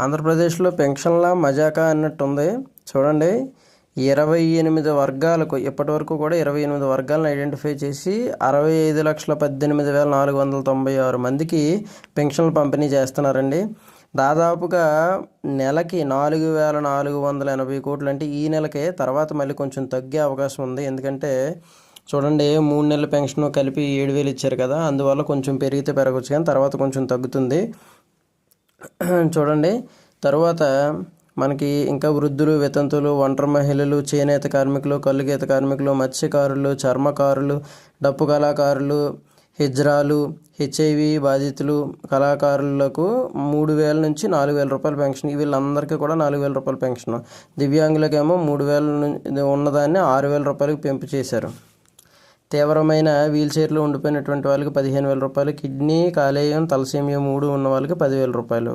ఆంధ్రప్రదేశ్లో పెన్షన్ల మజాకా అన్నట్టుంది. చూడండి, 28 వర్గాలకు ఇప్పటివరకు కూడా 28 వర్గాలను ఐడెంటిఫై చేసి 65,18,496 మందికి పెన్షన్లు పంపిణీ చేస్తున్నారండి. దాదాపుగా నెలకి 4,480 కోట్లు, అంటే ఈ నెలకే. తర్వాత మళ్ళీ కొంచెం తగ్గే అవకాశం ఉంది. ఎందుకంటే చూడండి, 3 నెలల పెన్షన్ కలిపి 7,000 ఇచ్చారు కదా, అందువల్ల కొంచెం పెరిగితే పెరగచ్చు, కానీ తర్వాత కొంచెం తగ్గుతుంది. చూడండి, తరువాత మనకి ఇంకా వృద్ధులు, వితంతువులు, ఒంటరి మహిళలు, చేనేత కార్మికులు, కల్లుగీత కార్మికులు, మత్స్యకారులు, చర్మకారులు, డప్పు కళాకారులు, హిజ్రాలు, హెచ్ఐవి బాధితులు, కళాకారులకు 3,000 నుంచి 4,000 రూపాయల పెన్షన్. వీళ్ళందరికీ కూడా 4,000 రూపాయల పెన్షన్. దివ్యాంగులకేమో 3,000 ఉన్నదాన్ని 6,000 రూపాయలకు పెంపు చేశారు. తీవ్రమైన వీల్ చైర్లో ఉండిపోయినటువంటి వాళ్ళకి 15,000 రూపాయలు, కిడ్నీ, కాలేయం, తలసేమియా 3 ఉన్న వాళ్ళకి 10,000 రూపాయలు.